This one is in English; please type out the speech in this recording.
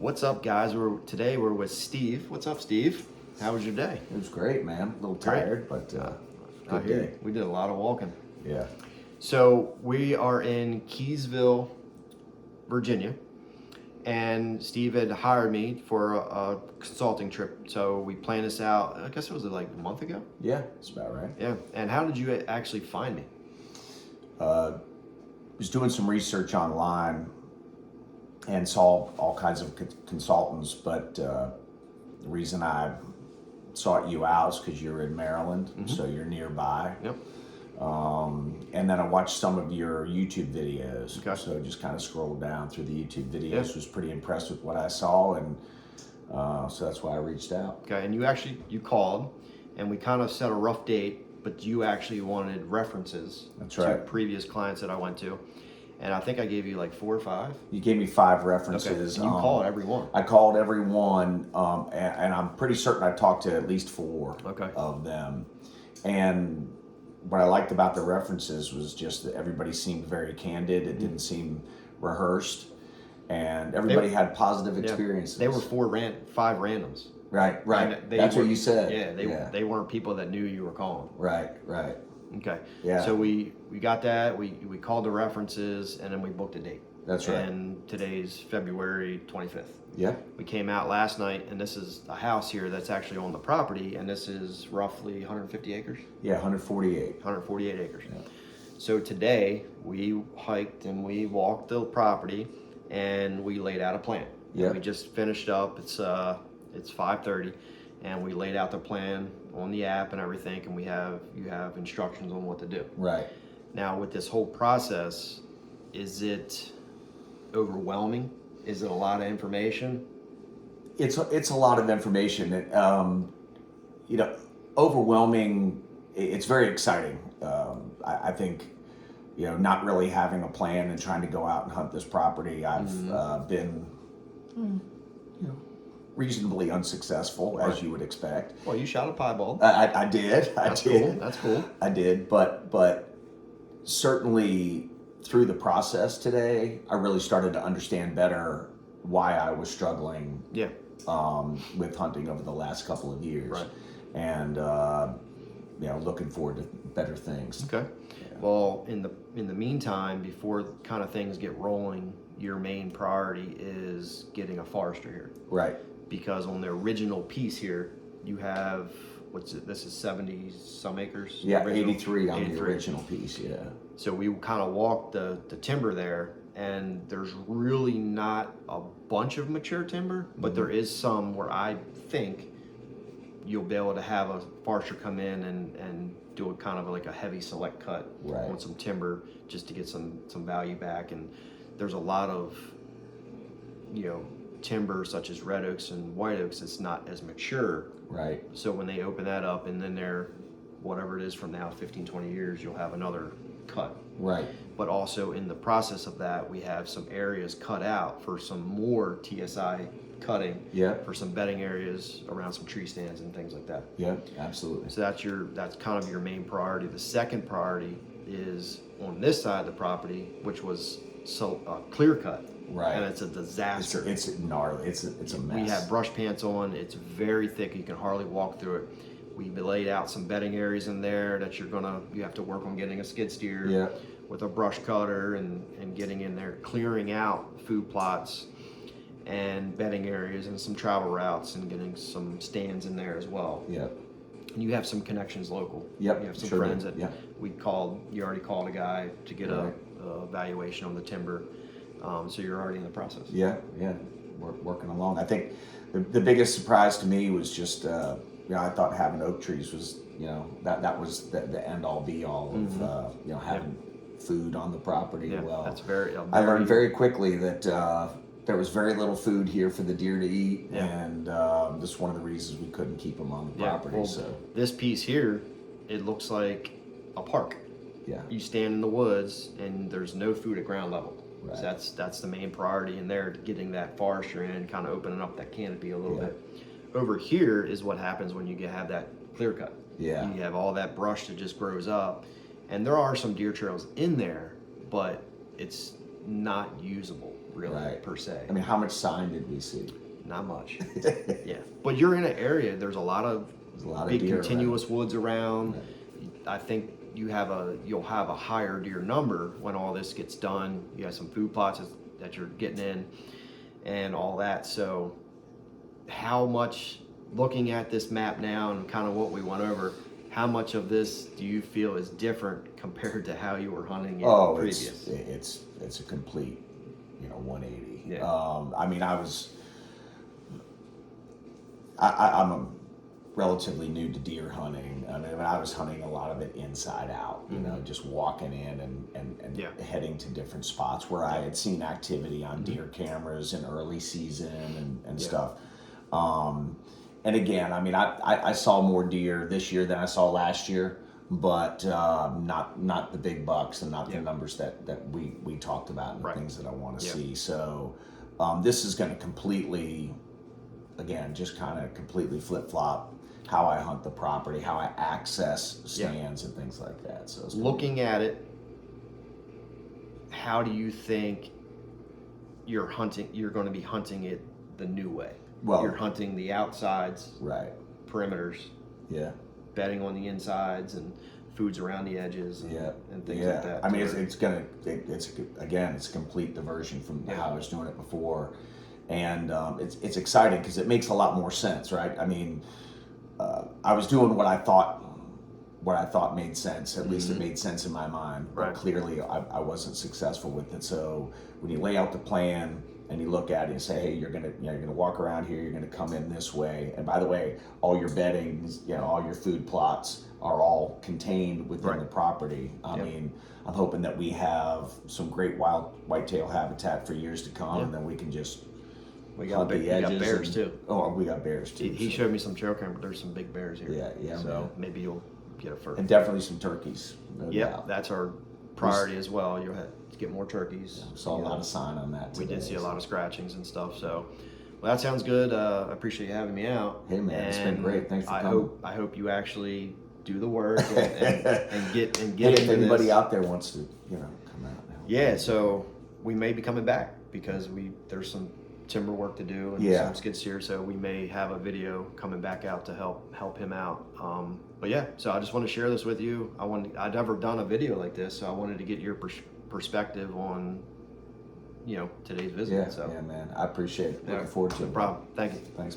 What's up, guys? Today we're with Steve. What's up, Steve? How was your day? It was great, man. A little tired, but good day. We did a lot of walking. Yeah. So we are in Keysville, Virginia, and Steve had hired me for a consulting trip. So we planned this out. I guess it was like a month ago. Yeah, that's about right. Yeah. And how did you actually find me? Was doing some research online and saw all kinds of consultants, but the reason I sought you out is because you're in Maryland, so you're nearby. Yep. And then I watched some of your YouTube videos. Okay. So just kind of scrolled down through the YouTube videos, was pretty impressed with what I saw, and so that's why I reached out. Okay. And you called, and we kind of set a rough date, but you actually wanted references That's to right. previous clients that I went to. And I think I gave you like 4 or 5. You gave me 5 Okay. references. And you called every one. I called every one, and I'm pretty certain I talked to at least 4 of them. And what I liked about the references was just that everybody seemed very candid. It didn't seem rehearsed, and everybody had positive experiences. They were 5 randoms. Right. That's what you said. Yeah, they weren't people that knew you were calling. Right. Okay. Yeah. So we got that. We called the references, and then we booked a date. That's right. And today's February 25th. Yeah. We came out last night, and this is a house here that's actually on the property, and this is roughly 150 acres. Yeah, 148. 148 acres. Yeah. So today we hiked and we walked the property, and we laid out a plan. Yeah. We just finished up. It's 5:30, and we laid out the plan on the app and everything, and you have instructions on what to do. Right. Now, with this whole process, is it overwhelming? Is it a lot of information? It's a lot of information. Overwhelming. It's very exciting. I think, not really having a plan and trying to go out and hunt this property. I've been, reasonably unsuccessful, as you would expect. Well, you shot a piebald. I did. Cool. That's cool. I did, but certainly through the process today, I really started to understand better why I was struggling. Yeah. With hunting over the last couple of years. Right. And looking forward to better things. Okay. Yeah. Well, in the meantime, before kind of things get rolling, your main priority is getting a forester here. Right. Because on the original piece here, you have this is 70 some acres. Yeah, original? 83 on 83. the original piece. Yeah. So we kind of walked the timber there, and there's really not a bunch of mature timber, but there is some where I think you'll be able to have a forester come in and do a kind of like a heavy select cut on some timber just to get some value back. And there's a lot of timber such as red oaks and white oaks that's not as mature. Right. So when they open that up, and then they're whatever it is from now 15-20 years, you'll have another cut. Right. But also in the process of that, we have some areas cut out for some more TSI cutting. Yeah. For some bedding areas around some tree stands and things like that. Yeah. Absolutely. So that's kind of your main priority. The second priority is on this side of the property, which was clear cut. Right. And it's a disaster. It's gnarly. It's a mess. We have brush pants on. It's very thick. You can hardly walk through it. We laid out some bedding areas in there that you have to work on getting a skid steer with a brush cutter and getting in there, clearing out food plots and bedding areas and some travel routes and getting some stands in there as well. Yeah. And you have some connections local. Yep. You have some Sure friends do. that you already called a guy to get a valuation on the timber. So you're already in the process. Yeah. We're working along. I think the biggest surprise to me was just, I thought having oak trees was, that was the end all be all of, having food on the property. Yeah, well, that's very. I learned very quickly that there was very little food here for the deer to eat, and this is one of the reasons we couldn't keep them on the property. Well, so this piece here, it looks like a park. Yeah. You stand in the woods, and there's no food at ground level. Right. So that's the main priority in there, getting that forester in, kind of opening up that canopy a little bit. Over here is what happens when you have that clear cut. Yeah. You have all that brush that just grows up, and there are some deer trails in there, but it's not usable. really, per se. I mean, how much sign did we see? Not much. Yeah, but you're in an area. There's a lot of big deer continuous around. woods around. Right. I think you'll have a higher deer number when all this gets done. You have some food plots that you're getting in, and all that. So, how much, looking at this map now and kind of what we went over, how much of this do you feel is different compared to how you were hunting it previous? It's a complete, 180. Yeah. I mean, I'm a relatively new to deer hunting. I mean, I was hunting a lot of it inside out, just walking in and heading to different spots where I had seen activity on deer cameras in early season and stuff. And again, I mean, I saw more deer this year than I saw last year, but not the big bucks and not the numbers that we talked about and the things that I want to see. So this is going to completely, again, just kind of completely flip-flop how I hunt the property, how I access stands and things like that. So looking at it, how do you think you're going to be hunting it the new way? Well, you're hunting the outsides, right? Perimeters, bedding on the insides, and foods around the edges, and things like that. I mean, it's a complete diversion from how I was doing it before, and it's exciting because it makes a lot more sense, right? I mean, I was doing what I thought made sense. At least it made sense in my mind, but clearly I wasn't successful with it. So when you lay out the plan and you look at it and say, hey, you're gonna walk around here, you're gonna come in this way, and by the way, all your bedding, all your food plots are all contained within the property. I mean, I'm hoping that we have some great whitetail habitat for years to come, and then we can just we got bears too. Oh, we got bears too. He showed me some trail camera. There's some big bears here. Yeah. So maybe you'll get a fur. And definitely some turkeys. No doubt. That's our priority as well. You'll have to get more turkeys. Saw a lot of sign on that today. We did see a lot of scratchings and stuff. So, well, that sounds good. I appreciate you having me out. Hey man, it's been great. Thanks for coming. I hope you actually do the work and get hey, if anybody this out there wants to, come out. Yeah, so we may be coming back because there's some timber work to do and some skid steer, so we may have a video coming back out to help him out. But yeah, so I just want to share this with you. I'd never done a video like this, so I wanted to get your perspective on today's visit. Yeah, man, I appreciate it. Looking forwed to it. No problem. Thank you. Thanks.